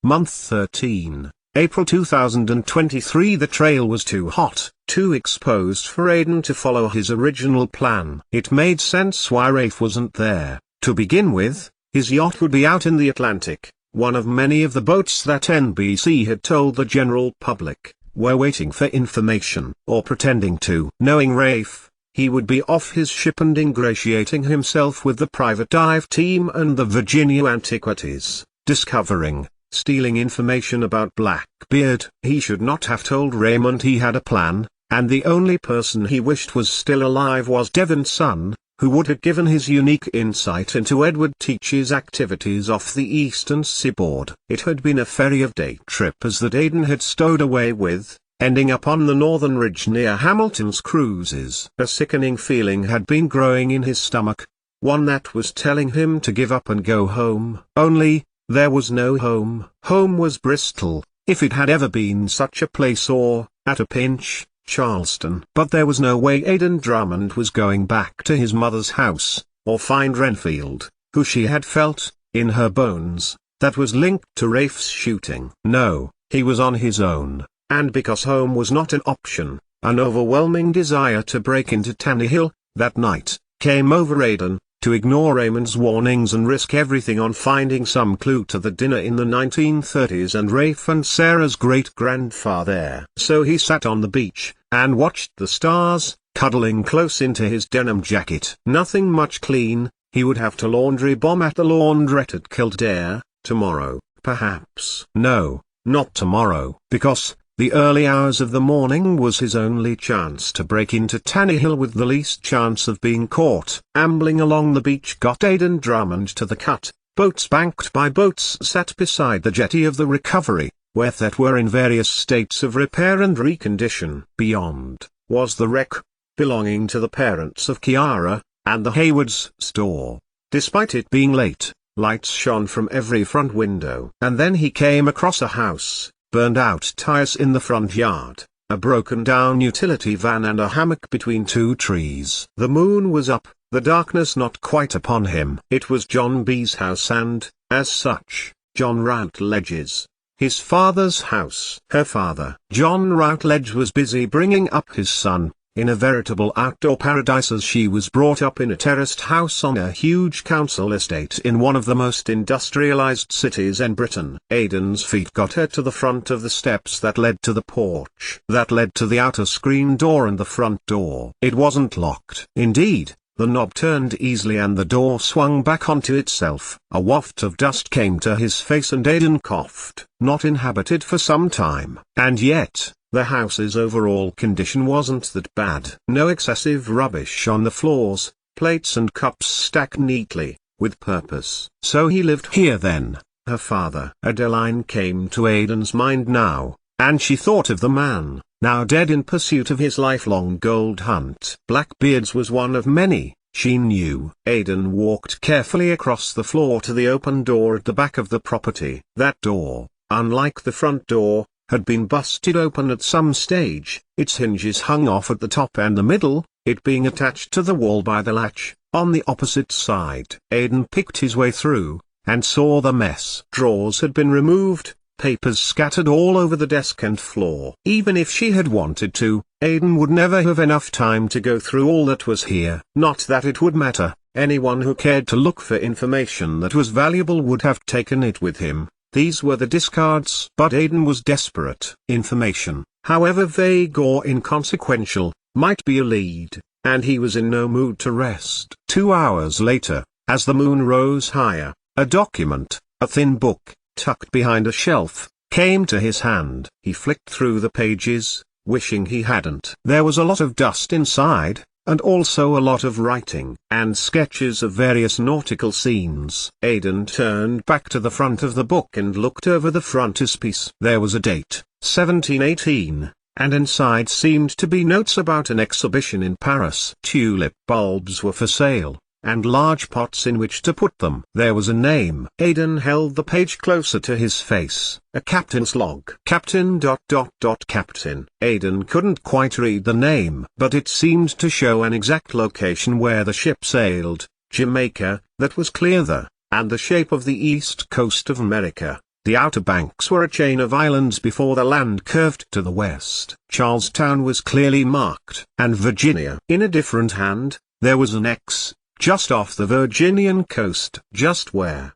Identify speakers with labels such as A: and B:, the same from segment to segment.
A: Month 13, April 2023. The trail was too hot, too exposed for Aiden to follow his original plan. It made sense why Rafe wasn't there. To begin with, his yacht would be out in the Atlantic, one of many of the boats that NBC had told the general public were waiting for information, or pretending to. Knowing Rafe, he would be off his ship and ingratiating himself with the private dive team and the Virginia Antiquities, discovering, stealing information about Blackbeard. He should not have told Raymond he had a plan, and the only person he wished was still alive was Devon's son, who would have given his unique insight into Edward Teach's activities off the eastern seaboard. It had been a ferry of day trippers that Aiden had stowed away with, ending up on the northern ridge near Hamilton's Cruises. A sickening feeling had been growing in his stomach, one that was telling him to give up and go home. Only, there was no home. Home was Bristol, if it had ever been such a place, or, at a pinch, Charleston. But there was no way Aiden Drummond was going back to his mother's house, or find Renfield, who she had felt, in her bones, that was linked to Rafe's shooting. No, he was on his own, and because home was not an option, an overwhelming desire to break into Tannehill, that night, came over Aiden, to ignore Raymond's warnings and risk everything on finding some clue to the dinner in the 1930s and Rafe and Sarah's great-grandfather there. So he sat on the beach, and watched the stars, cuddling close into his denim jacket. Nothing much clean, he would have to laundry bomb at the laundrette at Kildare, tomorrow, perhaps. No, not tomorrow, because the early hours of the morning was his only chance to break into Tannehill with the least chance of being caught. Ambling along the beach got Aiden Drummond to the cut. Boats banked by boats sat beside the jetty of the Recovery, where that were in various states of repair and recondition. Beyond, was the wreck, belonging to the parents of Kiara, and the Hayward's store. Despite it being late, lights shone from every front window. And then he came across a house, burned out tires in the front yard, a broken-down utility van and a hammock between two trees. The moon was up, the darkness not quite upon him. It was John B.'s house and, as such, John Routledge's. His father's house. Her father, John Routledge, was busy bringing up his son, in a veritable outdoor paradise as she was brought up in a terraced house on a huge council estate in one of the most industrialized cities in Britain. Aiden's feet got her to the front of the steps that led to the porch, that led to the outer screen door and the front door. It wasn't locked. Indeed, the knob turned easily and the door swung back onto itself. A waft of dust came to his face and Aiden coughed. Not inhabited for some time. And yet, the house's overall condition wasn't that bad. No excessive rubbish on the floors, plates and cups stacked neatly, with purpose. So he lived here then. Her father. Adeline came to Aiden's mind now, and she thought of the man, now dead in pursuit of his lifelong gold hunt. Blackbeard's was one of many, she knew. Aiden walked carefully across the floor to the open door at the back of the property. That door, unlike the front door, had been busted open at some stage, its hinges hung off at the top and the middle, it being attached to the wall by the latch, on the opposite side. Aiden picked his way through, and saw the mess. Drawers had been removed, papers scattered all over the desk and floor. Even if she had wanted to, Aiden would never have enough time to go through all that was here. Not that it would matter, anyone who cared to look for information that was valuable would have taken it with him. These were the discards. But Aiden was desperate. Information, however vague or inconsequential, might be a lead, and he was in no mood to rest. 2 hours later, as the moon rose higher, a document, a thin book, tucked behind a shelf, came to his hand. He flicked through the pages, wishing he hadn't. There was a lot of dust inside, and also a lot of writing, and sketches of various nautical scenes. Aiden turned back to the front of the book and looked over the frontispiece. There was a date, 1718, and inside seemed to be notes about an exhibition in Paris. Tulip bulbs were for sale, and large pots in which to put them. There was a name. Aiden held the page closer to his face. A captain's log. Captain ... Captain. Aiden couldn't quite read the name, but it seemed to show an exact location where the ship sailed, Jamaica, that was clear there, and the shape of the east coast of America. The Outer Banks were a chain of islands before the land curved to the west. Charlestown was clearly marked. And Virginia. In a different hand, there was an X, just off the Virginian coast. Just where?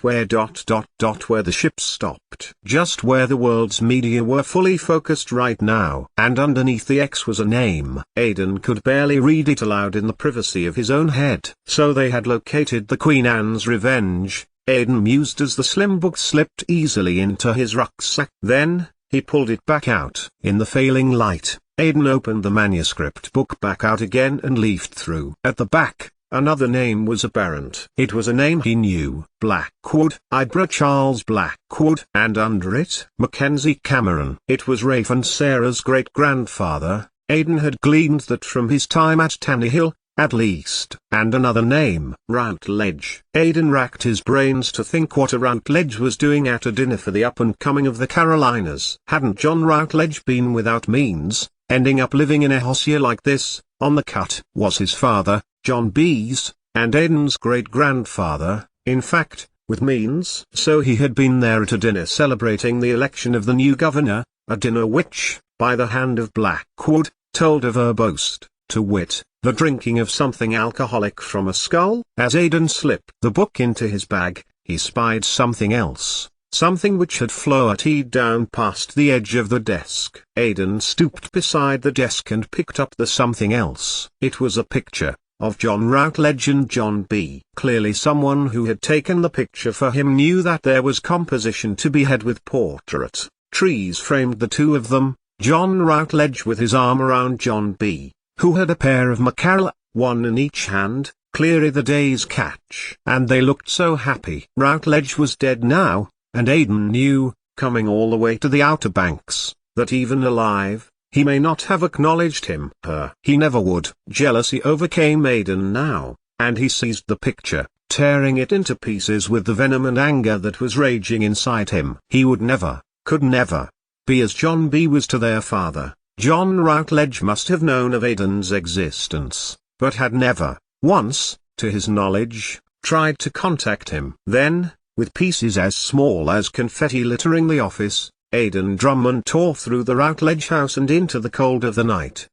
A: Where the ships stopped. Just where the world's media were fully focused right now. And underneath the X was a name. Aidan could barely read it aloud in the privacy of his own head. So they had located the Queen Anne's Revenge, Aidan mused as the slim book slipped easily into his rucksack. Then, he pulled it back out. In the failing light, Aidan opened the manuscript book back out again and leafed through. At the back, another name was apparent. It was a name he knew. Blackwood. Ibra Charles Blackwood. And under it, Mackenzie Cameron. It was Rafe and Sarah's great-grandfather. Aidan had gleaned that from his time at Tannehill, at least. And another name. Routledge. Aidan racked his brains to think what a Routledge was doing at a dinner for the up-and-coming of the Carolinas. Hadn't John Routledge been without means, ending up living in a hosier like this, on the cut? Was his father, John B.'s, and Aidan's great-grandfather, in fact, with means? So he had been there at a dinner celebrating the election of the new governor, a dinner which, by the hand of Blackwood, told of a boast, to wit, the drinking of something alcoholic from a skull. As Aidan slipped the book into his bag, he spied something else, something which had floated down past the edge of the desk. Aidan stooped beside the desk and picked up the something else. It was a picture of John Routledge and John B. Clearly someone who had taken the picture for him knew that there was composition to be had with portrait. Trees framed the two of them, John Routledge with his arm around John B., who had a pair of Mackerel, one in each hand, clearly the day's catch. And they looked so happy. Routledge was dead now, and Aidan knew, coming all the way to the Outer Banks, that even alive, he may not have acknowledged him. He never would. Jealousy overcame Aidan now, and he seized the picture, tearing it into pieces with the venom and anger that was raging inside him. He would never, could never, be as John B. was to their father. John Routledge must have known of Aidan's existence, but had never, once, to his knowledge, tried to contact him. Then, with pieces as small as confetti littering the office, Aidan Drummond tore through the Routledge house and into the cold of the night.